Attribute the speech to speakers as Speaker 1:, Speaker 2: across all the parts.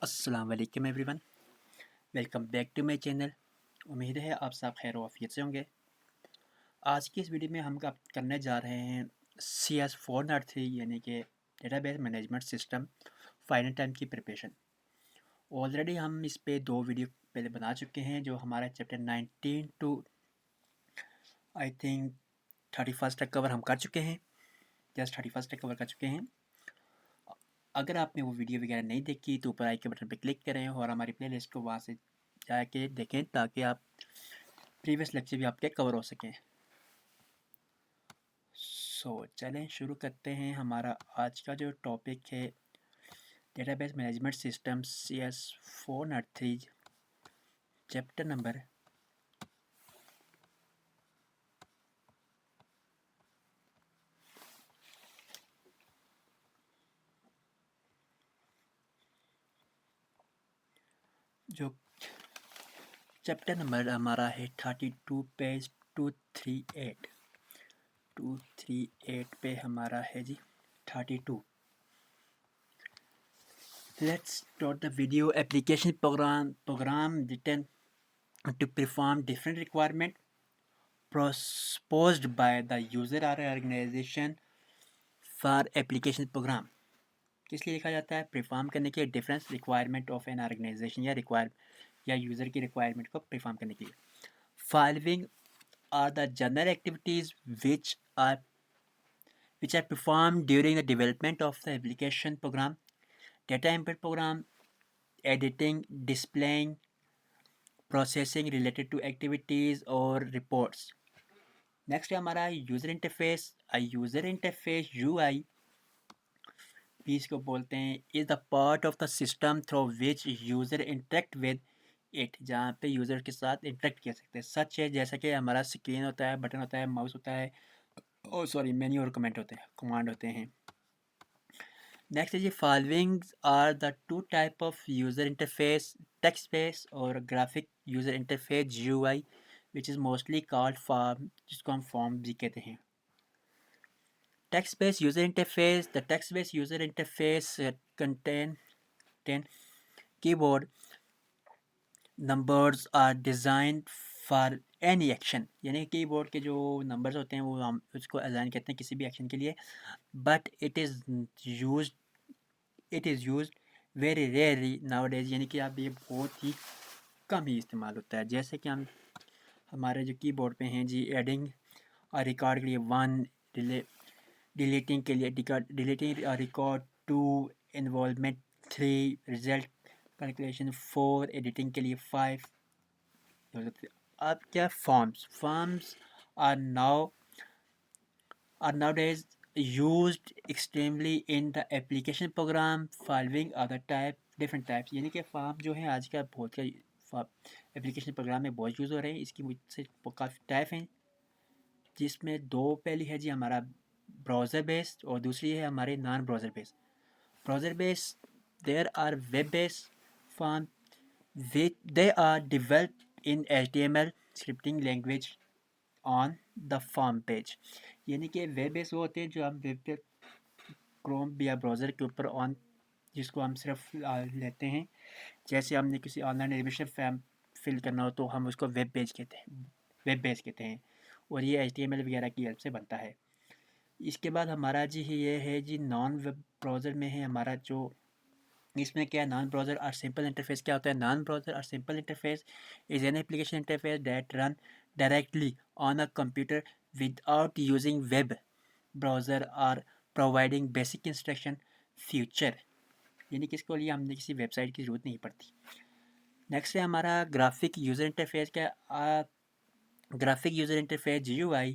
Speaker 1: अस्सलाम वालेकुम everyone, welcome back to my channel. उम्मीद है आप सब खैर वाफियत से होंगे। आज की इस वीडियो में हम करने जा रहे हैं CS403 यानी कि database management system final time की प्रिपरेशन। ऑलरेडी हम इस पे 2 वीडियो पहले बना चुके हैं जो हमारा चैप्टर 19 टू आई थिंक 31 तक कवर हम कर चुके हैं, जस्ट 31 तक कवर कर चुके हैं। अगर आपने वो वीडियो वगैरह नहीं देखी तो ऊपर आई के बटन पर क्लिक करें और हमारी प्लेलिस्ट को वहाँ से जाके देखें ताकि आप प्रीवियस लेक्चर भी आपके कवर हो सकें। चलें शुरू करते हैं। हमारा आज का जो टॉपिक है database management system CS403 chapter number जो चैप्टर नंबर हमारा है 32 पेज 238 पे हमारा है जी 32। Let's start the video. Application program written to perform different requirement proposed by the user or organization for application program। किस लिए लिखा जाता है? परफॉर्म करने के difference requirement of an organization या यूज़र की रिक्वायरमेंट को परफॉर्म करने के लिए। Following are the general activities which are performed during the development of the application program: data input program, editing, displaying, processing related to activities or reports। Next है हमारा user interface. User interface UI भी इसको बोलते हैं is the part of the system through which user interact with it, जहाँ पे user के साथ इंटरेक्ट कर सकते हैं। सच है जैसा कि हमारा स्क्रीन होता है, बटन होता है, माउस होता है, मेन्यू और कमांड होते हैं। नेक्स्ट है जी following are the two type of user interface: text base और graphic user interface GUI which is mostly called form, जिसको हम फॉर्म भी कहते हैं। Text-based user interface. The text-based user interface contain keyboard numbers are designed for any action, यानी keyboard के जो numbers होते हैं वो हम उसको असाइन करते हैं किसी भी एक्शन के लिए। But it is use very rarely nowadays, यानी कि अब ये बहुत ही कम ही इस्तेमाल होता है। जैसे कि हम हमारे जो कीबोर्ड पे हैं जी, एडिंग और रिकॉर्ड के लिए 1, डिलीटिंग के लिए deleting record 2, involvement 3, result calculation 4, editing के लिए 5। अब क्या forms are nowadays used extremely in the application program following other different types, यानी कि फॉर्म जो है आज का बहुत का एप्लीकेशन प्रोग्राम में बहुत यूज़ हो रहे हैं। इसकी मुझसे काफ़ी टाइप हैं, जिसमें 2 पहली है जी हमारा ब्राउज़र बेस्ड और दूसरी है हमारे non browser based. Browser based there are web based form they are developed in HTML scripting language on the form page, यानी कि वेब बेस्ड वो होते हैं जो हम वेब पे क्रोम या ब्राउज़र के ऊपर ऑन, जिसको हम सिर्फ लेते हैं। जैसे हमने किसी ऑनलाइन एडमिशन फॉर्म फिल करना हो तो हम उसको वेब पेज कहते हैं, वेब पेज कहते हैं, और ये HTML वगैरह की हेल्प से बनता है। इसके बाद हमारा जी ये है जी नॉन वेब ब्राउज़र में है हमारा जो, इसमें क्या है नॉन ब्राउज़र और सिंपल इंटरफेस। क्या होता है नॉन ब्राउज़र और simple interface? Is an application interface that run directly on a computer without using web browser और प्रोवाइडिंग बेसिक इंस्ट्रक्शन फीचर, यानी कि इसके लिए हमने किसी वेबसाइट की ज़रूरत नहीं पड़ती। नेक्स्ट है हमारा ग्राफिक यूज़र इंटरफेस। क्या graphic user interface GUI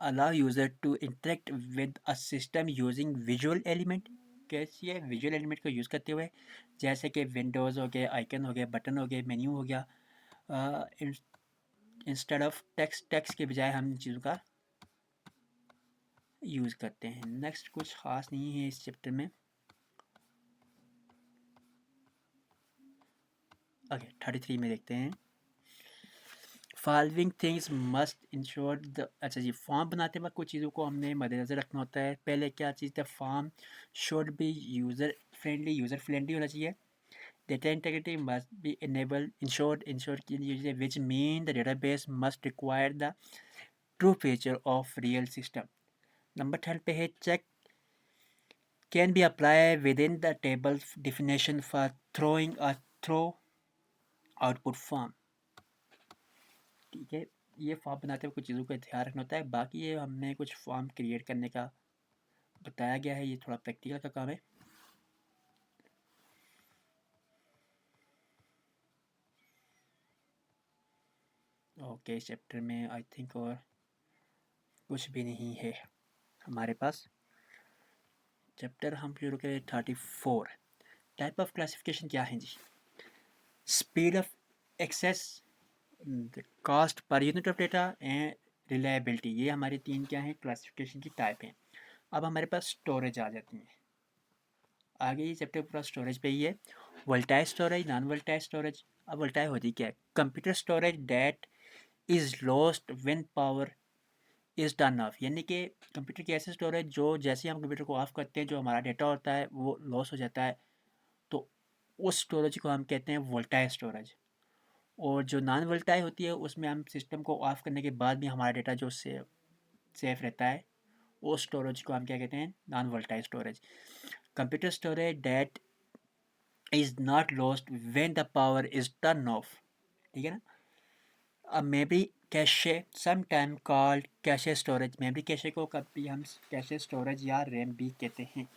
Speaker 1: allow user to interact with a system using visual element। कैसे ये विजुअल एलिमेंट को यूज़ करते हुए, जैसे कि विंडोज़ हो गए, आइकन हो गए, बटन हो गए, मेन्यू हो गया। इंस्टेड ऑफ टेक्स्ट के बजाय हम इन चीज़ों का यूज़ करते हैं। नेक्स्ट कुछ ख़ास नहीं है इस चैप्टर में। ओके 33 में देखते हैं। Following things must ensure the, अच्छा जी फॉर्म बनाते वक्त कुछ चीज़ों को हमने मद्देनज़र रखना होता है। पहले क्या चीज़ है, form should be user friendly होना चाहिए। Data integrity must be enabled, ensured which mean the database must require the true feature of real system. Number 12 पे है check can be applied within the table definition for throwing a throw output form. ठीक है, ये form बनाते हुए कुछ चीज़ों का ध्यान रखना होता है। बाकी ये हमने कुछ फॉर्म क्रिएट करने का बताया गया है, ये थोड़ा प्रैक्टिकल का काम है। ओके, इस चैप्टर में आई थिंक और कुछ भी नहीं है हमारे पास। चैप्टर हम शुरू करें 34। टाइप ऑफ क्लासिफिकेशन क्या है जी? Speed of access, cost per unit of data and reliability, ये हमारे तीन क्या हैं क्लासिफिकेशन की टाइप हैं। अब हमारे पास स्टोरेज आ जाती है। आगे ये चैप्टर पूरा स्टोरेज पे ही है। Volatile storage, non volatile storage. अब वोल्टाइल होती क्या है? Computer storage that is lost when power is turn off, यानी कि कंप्यूटर की ऐसी स्टोरेज जो जैसे हम कंप्यूटर को ऑफ करते हैं जो हमारा डेटा होता है वो लॉस हो जाता है, तो उस स्टोरेज को हम कहते हैं वोल्टाइल स्टोरेज। और जो नॉन वोल्टाइल होती है उसमें हम सिस्टम को ऑफ करने के बाद भी हमारा डेटा जो सेफ रहता है, उस स्टोरेज को हम क्या कहते हैं? Non volatile storage. Computer storage that is not lost when the power is turn off, ठीक है ना। अब memory cache sometime called cache storage, memory cache को कभी हम कैशे स्टोरेज या रैम भी कहते हैं।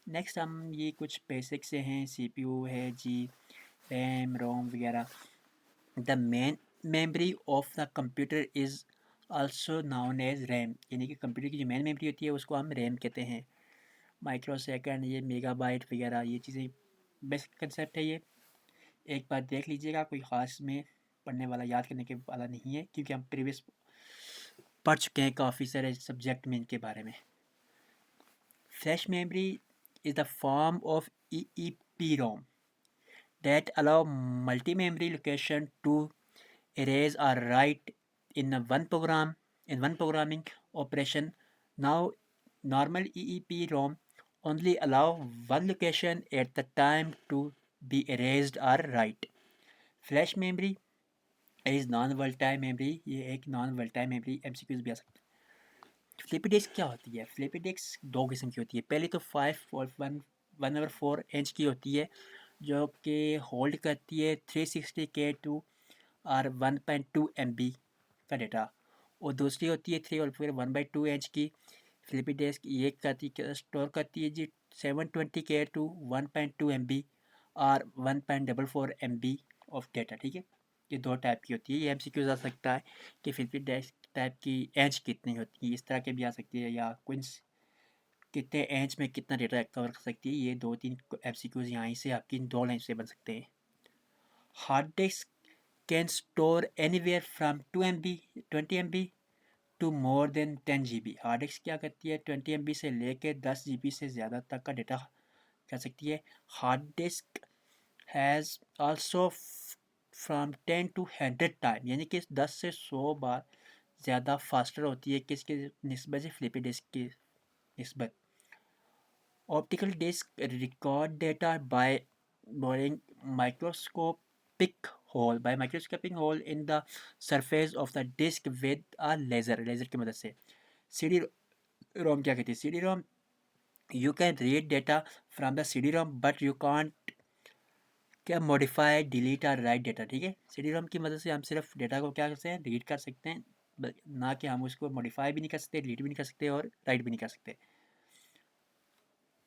Speaker 1: नेक्स्ट हम ये कुछ बेसिक से हैं, सीपीयू है जी, रैम रोम वगैरह। The main memory of the computer is also known as RAM, यानी कि कंप्यूटर की जो मेन मेमोरी होती है उसको हम रैम कहते हैं। माइक्रो सेकेंड, ये मेगाबाइट वगैरह, ये चीज़ें बेसिक कंसेप्ट है। ये एक बार देख लीजिएगा, कोई ख़ास में पढ़ने वाला याद करने के वाला नहीं है, क्योंकि हम प्रीवियस पढ़ चुके हैं काफ़ी सारे सब्जेक्ट में इनके बारे में। Flash memory is the form of EEPROM that allow multi-memory location to erase or write in one program in one programming operation. Now, normal EEPROM only allow one location at the time to be erased or write. Flash memory is non-volatile memory, ये एक non-volatile memory MCQs भी आ सकता है। Flippi disc क्या होती है? Flippi disc दो किस्म की होती है। पहले तो 5/1/4 इंच की होती है जो कि होल्ड करती है 360K2 और 1.2 MB का डेटा, और दूसरी होती है 3/1/2 इंच की फ्लिपी डिस्क, ये स्टोर करती है जी 720K2 1.2 MB और 1.44 MB ऑफ डेटा, ठीक है। ये दो टाइप की होती है। ये MCQs आ सकता है कि फ्लिपी डिस्क टाइप की एज कितनी होती है, इस तरह के भी आ सकती है, या क्विंस कितने एज में कितना डेटा कवर कर सकती है। ये दो तीन MCQs यहाँ से आपकी दो लाइन से बन सकते हैं। Hard disk can store anywhere from 2 MB 20 MB to more than 10 GB। Hard disk क्या करती है? 20 MB से लेकर 10 GB से ज़्यादा तक का डेटा कर सकती है। Hard disk has also from 10 to 100 time, यानी कि 10 से 100 बार ज़्यादा फास्टर होती है किसके निस्बत से? फ्लिपी डिस्क की निस्बत। Optical disk record data by boring microscopic microscopic hole in the surface of the disk with a laser की मदद से। CD ROM क्या कहती है? CD ROM you can read data from the CD ROM but you can't क्या modify delete और right data, ठीक है। CD ROM की मदद से हम सिर्फ डेटा को क्या करते हैं? रीड कर सकते हैं, ना कि हम उसको मॉडिफाई भी नहीं कर सकते, डिलीट भी नहीं कर सकते और राइट भी नहीं कर सकते।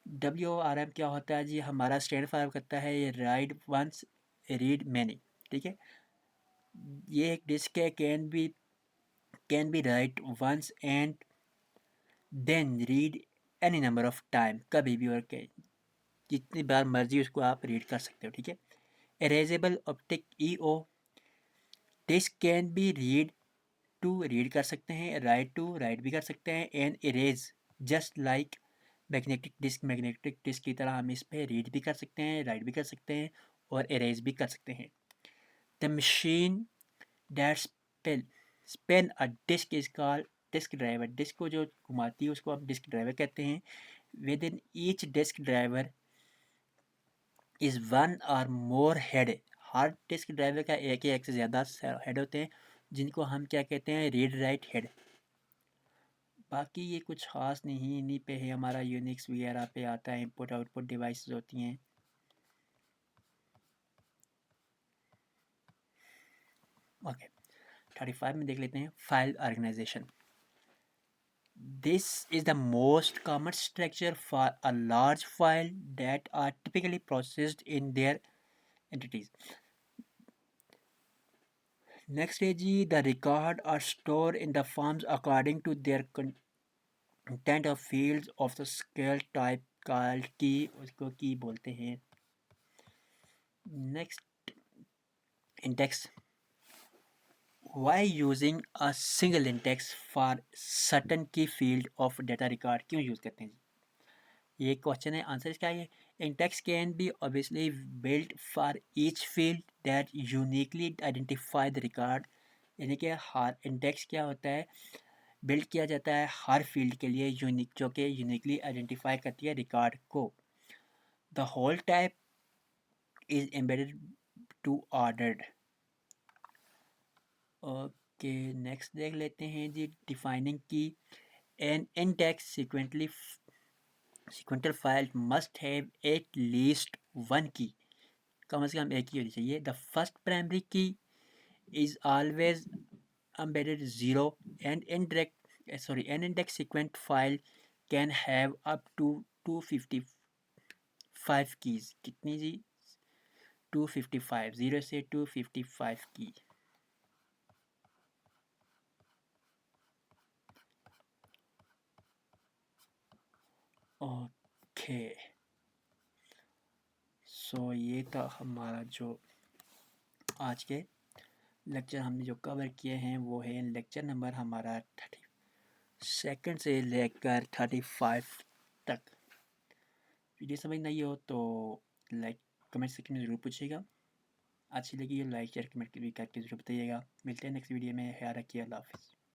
Speaker 1: WRM क्या होता है जी? हमारा स्टैंड फॉर करता है ये राइट वंस रीड मैनी, ठीक है। ये एक डिस्क है, can be write once and then read any number of time, कभी भी और जितनी बार मर्जी उसको आप रीड कर सकते हो, ठीक है। Erasable optic EO disk can be read to read कर सकते हैं, राइट टू राइट भी कर सकते हैं, and erase just like magnetic disk की तरह हम इस पर रीड भी कर सकते हैं, राइट भी कर सकते हैं और इरेज भी कर सकते हैं। The machine that spin a disk is called disk driver. Disk को जो घुमाती है उसको हम डिस्क ड्राइवर कहते हैं। Within each disk driver is one or more head. Hard disk drive का एक या एक से ज़्यादा हेड होते हैं जिनको हम क्या कहते हैं, रीड राइट हेड। बाकी ये कुछ ख़ास नहीं, इन्हीं पे है हमारा यूनिक्स वगैरह पे आता है, इनपुट आउटपुट डिवाइस होती हैं। ओके 35 में देख लेते हैं file organization. This is the most common structure for a large file that are typically processed in their entities. Next है जी, the record are stored in the forms according to their content of fields of the scale type called key, उसको key बोलते हैं। Next, index. Why using a single index for certain key field of data record? क्यों use करते हैं जी? ये question है, answer इसका है index can be obviously built for each field that uniquely identify the record. यानी कि हर इंडेक्स क्या होता है, बिल्ड किया जाता है हर फील्ड के लिए यूनिक, जो कि यूनिकली आइडेंटिफाई करती है रिकॉर्ड को। The whole type is embedded to ordered. Okay next देख लेते हैं जी, defining key. An index sequential file must have at least one key, कम से कम एक ही होनी चाहिए। The first primary key is always embedded 0 and an index sequence file can have up to 255 keys। कितनी जी? 255, 0 से 255 की। ओके सो ये था हमारा जो आज के लेक्चर हमने जो कवर किए हैं, वो है लेक्चर नंबर हमारा 32 से लेकर 35 तक। वीडियो समझ नहीं हो तो लाइक कमेंट सेक्शन में ज़रूर पूछिएगा। अच्छी लगी लाइक शेयर कमेंट भी करके ज़रूर बताइएगा। मिलते हैं नेक्स्ट वीडियो में, ख्याल रखिए, अल्लाह हाफ़िज़।